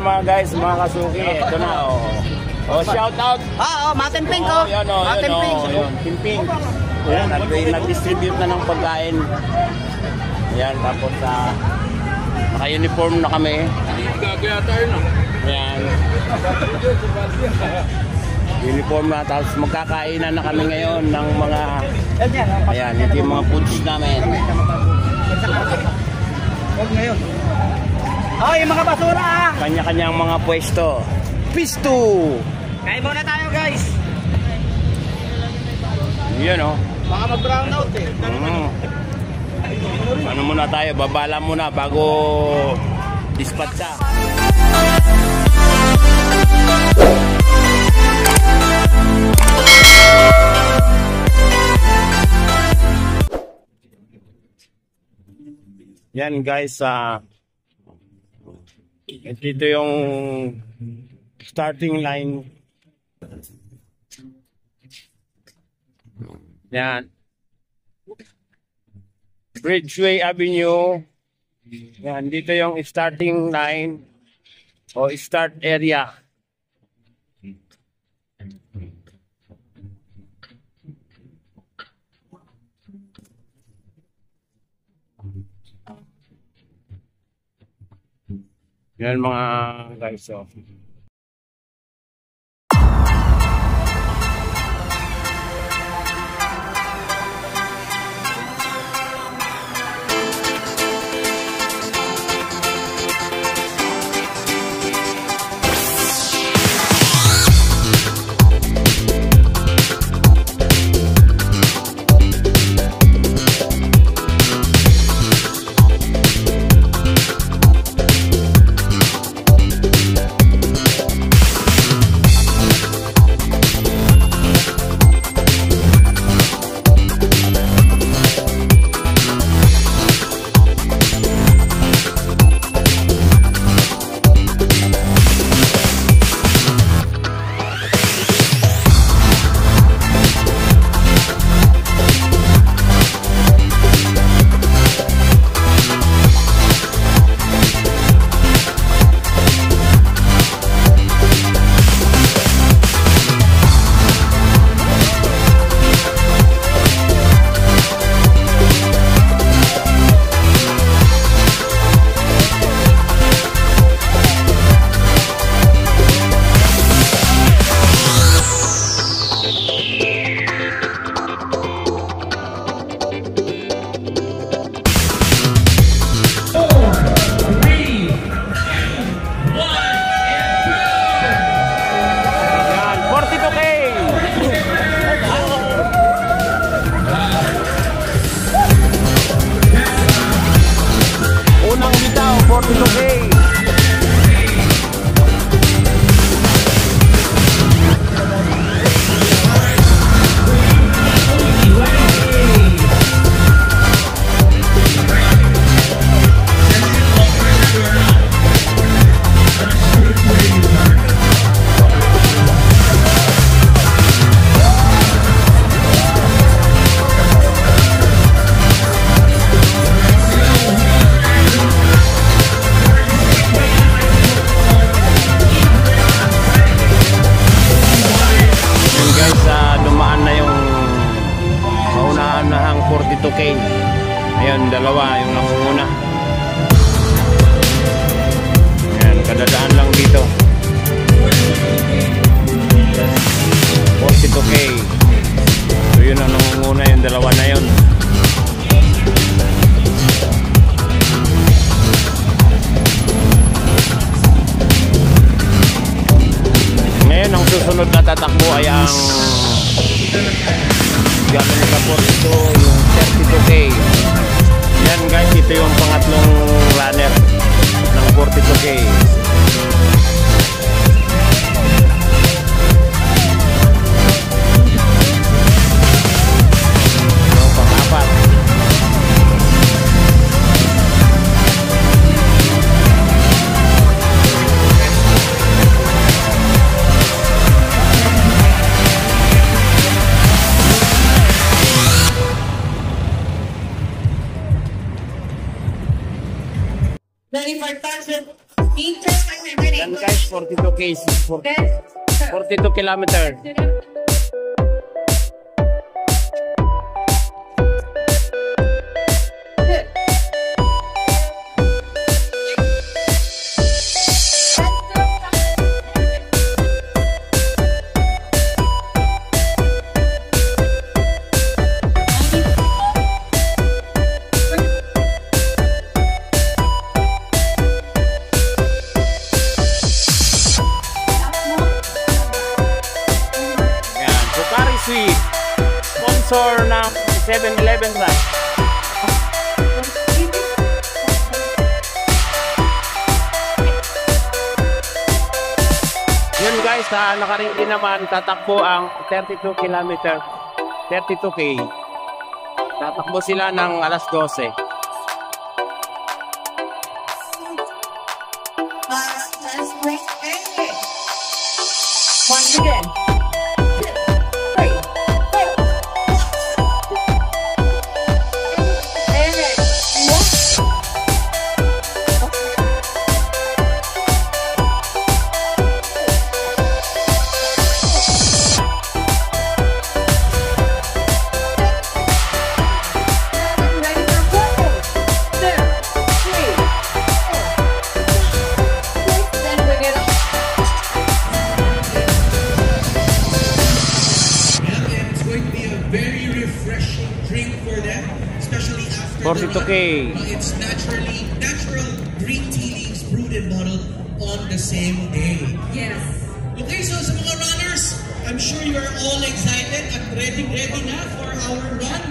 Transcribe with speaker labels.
Speaker 1: mga guys, mga kasuki. Ito na, oh. Shout out.
Speaker 2: Mountain Pink, oh.
Speaker 1: Yan,
Speaker 2: Mountain Pink.
Speaker 1: Team Pink. Ayan, nag-distribute na ng pagkain. Ayan, tapos naka-uniform na kami.
Speaker 3: Gagaya tayo na.
Speaker 1: Ayan. Uniform na, tapos magkakainan na kami ngayon ng mga, ayan, ito yung mga foods namin.
Speaker 2: Huwag ngayon. Yung mga basura,
Speaker 1: Kanya-kanyang mga pwesto. Pisto!
Speaker 2: Kain muna tayo, guys.
Speaker 1: Yan, oh.
Speaker 2: Baka mag-brown out, eh.
Speaker 1: Ano muna tayo, babala muna bago dispatcha. Yan guys, dito yung starting line. Yan. Bridgeway Avenue. Yan, dito yung starting line o start area. Yan mga guys, so. Ayan, dalawa yung nangunguna. Ayan, kadadaan lang dito. 42K. So yun ang nangunguna, yung dalawa na yun. Ngayon, ang susunod na tatakbo ay ang gamit na 42, yung 32K. Yan guys, ito yung pangatlong runner ng 42K. Yung pang-apat.
Speaker 4: Ready for touch? Being ready.
Speaker 1: Yan guys, 42 cases. 42 kilometer. Sweet. Sponsor ng 7-Eleven guys. Yun guys, nakaringin naman tatakbo ang 32 kilometer, 32K. Tatakbo sila ng alas 12.
Speaker 3: Once again.
Speaker 4: Drink for them, especially after
Speaker 1: 42K.
Speaker 4: It's natural green tea leaves brewed and bottled on the same day.
Speaker 3: Yes.
Speaker 4: Okay, so sa mga runners, I'm sure you are all excited at ready na for our run.